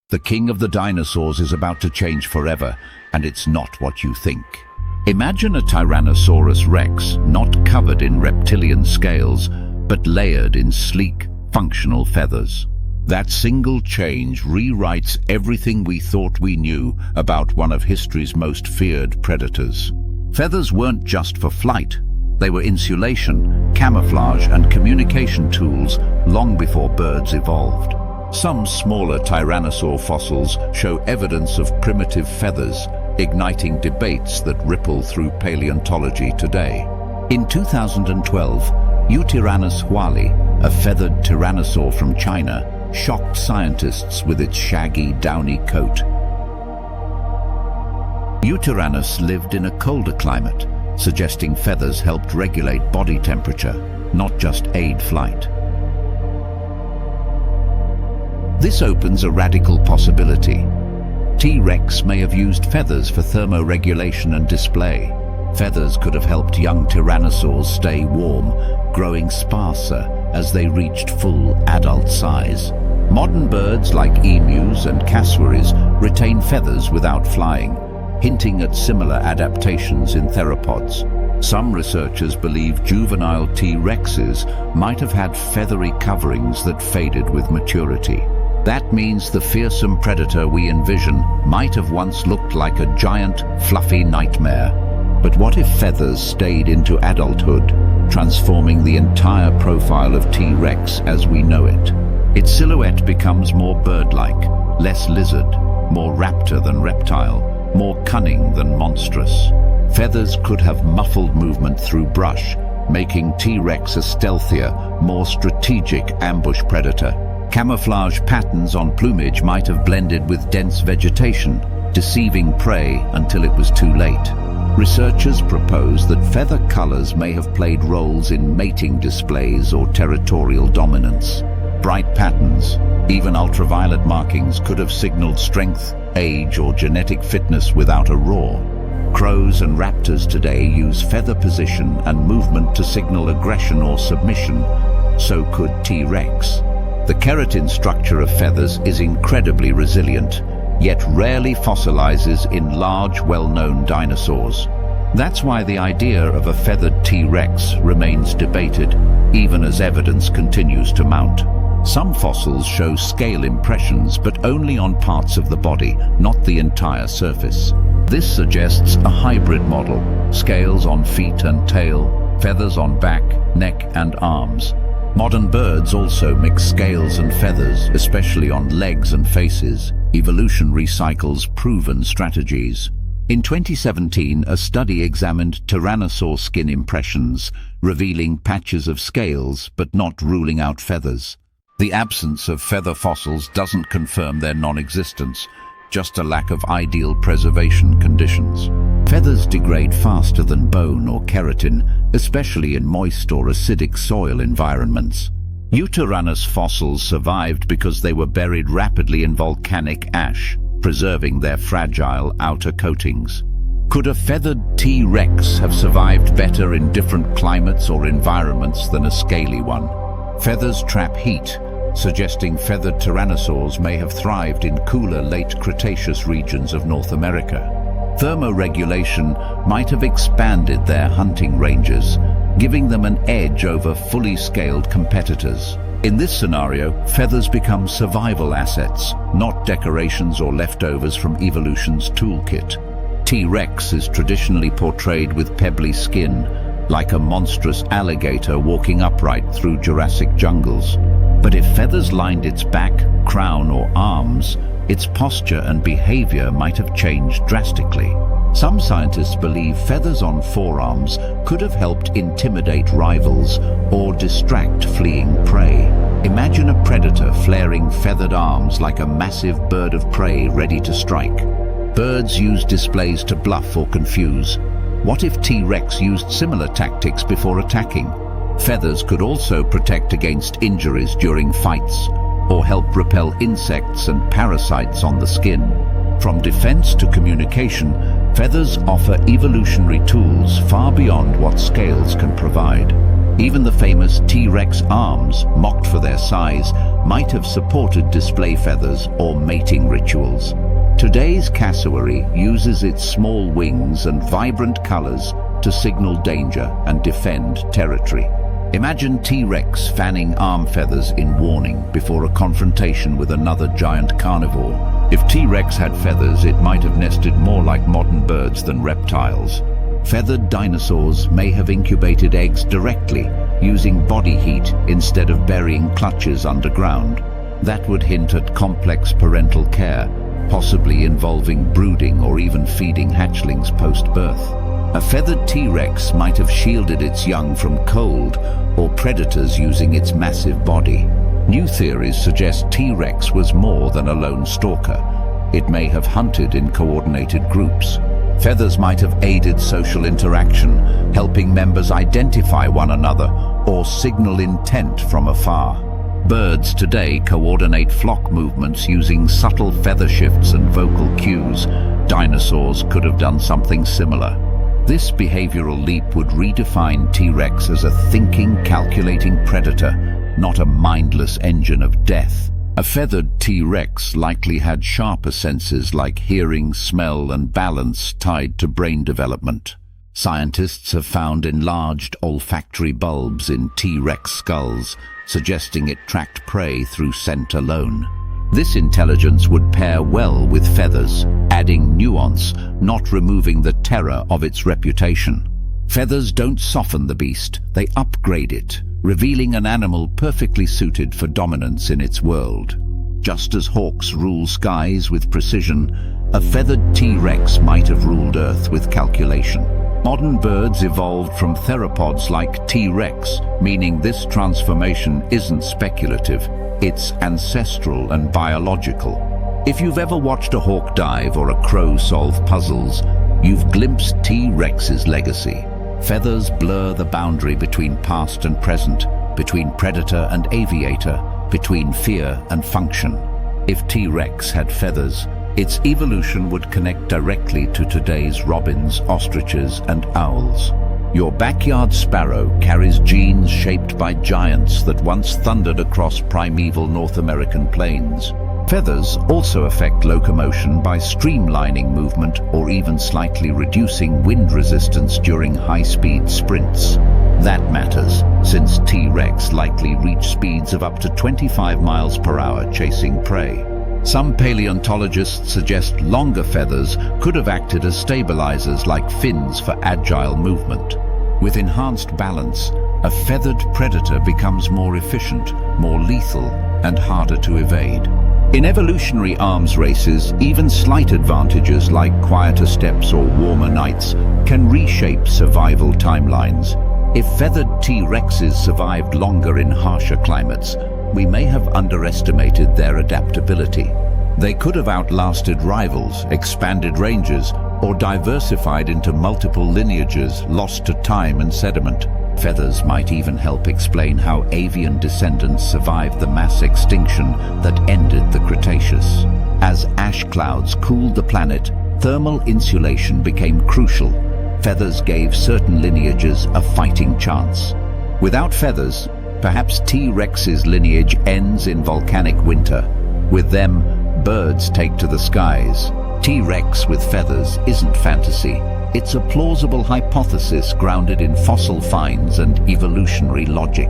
The king of the dinosaurs is about to change forever, and it's not what you think. Imagine a Tyrannosaurus rex not covered in reptilian scales, but layered in sleek, functional feathers. That single change rewrites everything we thought we knew about one of history's most feared predators. Feathers weren't just for flight. They were insulation, camouflage, and communication tools long before birds evolved. Some smaller tyrannosaur fossils show evidence of primitive feathers, igniting debates that ripple through paleontology today. In 2012, Yutyrannus huali, a feathered tyrannosaur from China, shocked scientists with its shaggy, downy coat. Yutyrannus lived in a colder climate, suggesting feathers helped regulate body temperature, not just aid flight. This opens a radical possibility. T-Rex may have used feathers for thermoregulation and display. Feathers could have helped young tyrannosaurs stay warm, growing sparser as they reached full adult size. Modern birds like emus and cassowaries retain feathers without flying, hinting at similar adaptations in theropods. Some researchers believe juvenile T-Rexes might have had feathery coverings that faded with maturity. That means the fearsome predator we envision might have once looked like a giant, fluffy nightmare. But what if feathers stayed into adulthood, transforming the entire profile of T-Rex as we know it? Its silhouette becomes more bird-like, less lizard, more raptor than reptile, more cunning than monstrous. Feathers could have muffled movement through brush, making T-Rex a stealthier, more strategic ambush predator. Camouflage patterns on plumage might have blended with dense vegetation, deceiving prey until it was too late. Researchers propose that feather colors may have played roles in mating displays or territorial dominance. Bright patterns, even ultraviolet markings, could have signaled strength, age, or genetic fitness without a roar. Crows and raptors today use feather position and movement to signal aggression or submission. So could T-Rex. The keratin structure of feathers is incredibly resilient, yet rarely fossilizes in large, well-known dinosaurs. That's why the idea of a feathered T-Rex remains debated, even as evidence continues to mount. Some fossils show scale impressions, but only on parts of the body, not the entire surface. This suggests a hybrid model: scales on feet and tail, feathers on back, neck, and arms. Modern birds also mix scales and feathers, especially on legs and faces. Evolution recycles proven strategies. In 2017, a study examined tyrannosaur skin impressions, revealing patches of scales but not ruling out feathers. The absence of feather fossils doesn't confirm their non-existence, just a lack of ideal preservation conditions. Feathers degrade faster than bone or keratin, especially in moist or acidic soil environments. Yutyrannus fossils survived because they were buried rapidly in volcanic ash, preserving their fragile outer coatings. Could a feathered T-Rex have survived better in different climates or environments than a scaly one? Feathers trap heat, suggesting feathered tyrannosaurs may have thrived in cooler late Cretaceous regions of North America. Thermoregulation might have expanded their hunting ranges, giving them an edge over fully scaled competitors. In this scenario, feathers become survival assets, not decorations or leftovers from evolution's toolkit. T-Rex is traditionally portrayed with pebbly skin, like a monstrous alligator walking upright through Jurassic jungles. But if feathers lined its back, crown, or arms, its posture and behavior might have changed drastically. Some scientists believe feathers on forearms could have helped intimidate rivals or distract fleeing prey. Imagine a predator flaring feathered arms like a massive bird of prey ready to strike. Birds use displays to bluff or confuse. What if T-Rex used similar tactics before attacking? Feathers could also protect against injuries during fights, or help repel insects and parasites on the skin. From defense to communication, feathers offer evolutionary tools far beyond what scales can provide. Even the famous T-Rex arms, mocked for their size, might have supported display feathers or mating rituals. Today's cassowary uses its small wings and vibrant colors to signal danger and defend territory. Imagine T-Rex fanning arm feathers in warning before a confrontation with another giant carnivore. If T-Rex had feathers, it might have nested more like modern birds than reptiles. Feathered dinosaurs may have incubated eggs directly, using body heat instead of burying clutches underground. That would hint at complex parental care, possibly involving brooding or even feeding hatchlings post-birth. A feathered T-Rex might have shielded its young from cold or predators using its massive body. New theories suggest T-Rex was more than a lone stalker. It may have hunted in coordinated groups. Feathers might have aided social interaction, helping members identify one another or signal intent from afar. Birds today coordinate flock movements using subtle feather shifts and vocal cues. Dinosaurs could have done something similar. This behavioral leap would redefine T-Rex as a thinking, calculating predator, not a mindless engine of death. A feathered T-Rex likely had sharper senses like hearing, smell, and balance tied to brain development. Scientists have found enlarged olfactory bulbs in T-Rex skulls, suggesting it tracked prey through scent alone. This intelligence would pair well with feathers, adding nuance, not removing the terror of its reputation. Feathers don't soften the beast, they upgrade it, revealing an animal perfectly suited for dominance in its world. Just as hawks rule skies with precision, a feathered T-Rex might have ruled Earth with calculation. Modern birds evolved from theropods like T-Rex, meaning this transformation isn't speculative, it's ancestral and biological. If you've ever watched a hawk dive or a crow solve puzzles, you've glimpsed T-Rex's legacy. Feathers blur the boundary between past and present, between predator and aviator, between fear and function. If T-Rex had feathers, its evolution would connect directly to today's robins, ostriches, and owls. Your backyard sparrow carries genes shaped by giants that once thundered across primeval North American plains. Feathers also affect locomotion by streamlining movement or even slightly reducing wind resistance during high-speed sprints. That matters, since T-Rex likely reached speeds of up to 25 miles per hour chasing prey. Some paleontologists suggest longer feathers could have acted as stabilizers like fins for agile movement. With enhanced balance, a feathered predator becomes more efficient, more lethal, and harder to evade. In evolutionary arms races, even slight advantages like quieter steps or warmer nights can reshape survival timelines. If feathered T-Rexes survived longer in harsher climates, we may have underestimated their adaptability. They could have outlasted rivals, expanded ranges, or diversified into multiple lineages lost to time and sediment. Feathers might even help explain how avian descendants survived the mass extinction that ended the Cretaceous. As ash clouds cooled the planet, thermal insulation became crucial. Feathers gave certain lineages a fighting chance. Without feathers, perhaps T-Rex's lineage ends in volcanic winter. With them, birds take to the skies. T-Rex with feathers isn't fantasy. It's a plausible hypothesis grounded in fossil finds and evolutionary logic.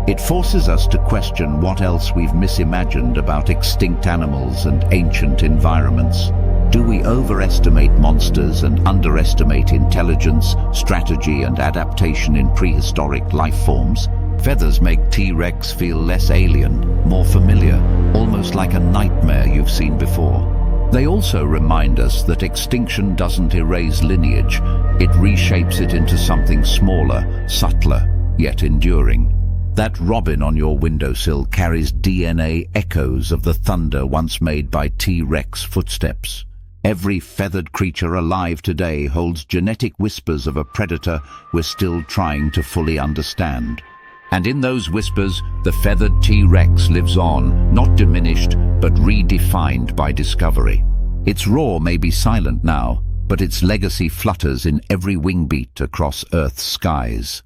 It forces us to question what else we've misimagined about extinct animals and ancient environments. Do we overestimate monsters and underestimate intelligence, strategy, and adaptation in prehistoric life forms? Feathers make T-Rex feel less alien, more familiar, almost like a nightmare you've seen before. They also remind us that extinction doesn't erase lineage, it reshapes it into something smaller, subtler, yet enduring. That robin on your windowsill carries DNA echoes of the thunder once made by T-Rex footsteps. Every feathered creature alive today holds genetic whispers of a predator we're still trying to fully understand. And in those whispers, the feathered T-Rex lives on, not diminished, but redefined by discovery. Its roar may be silent now, but its legacy flutters in every wingbeat across Earth's skies.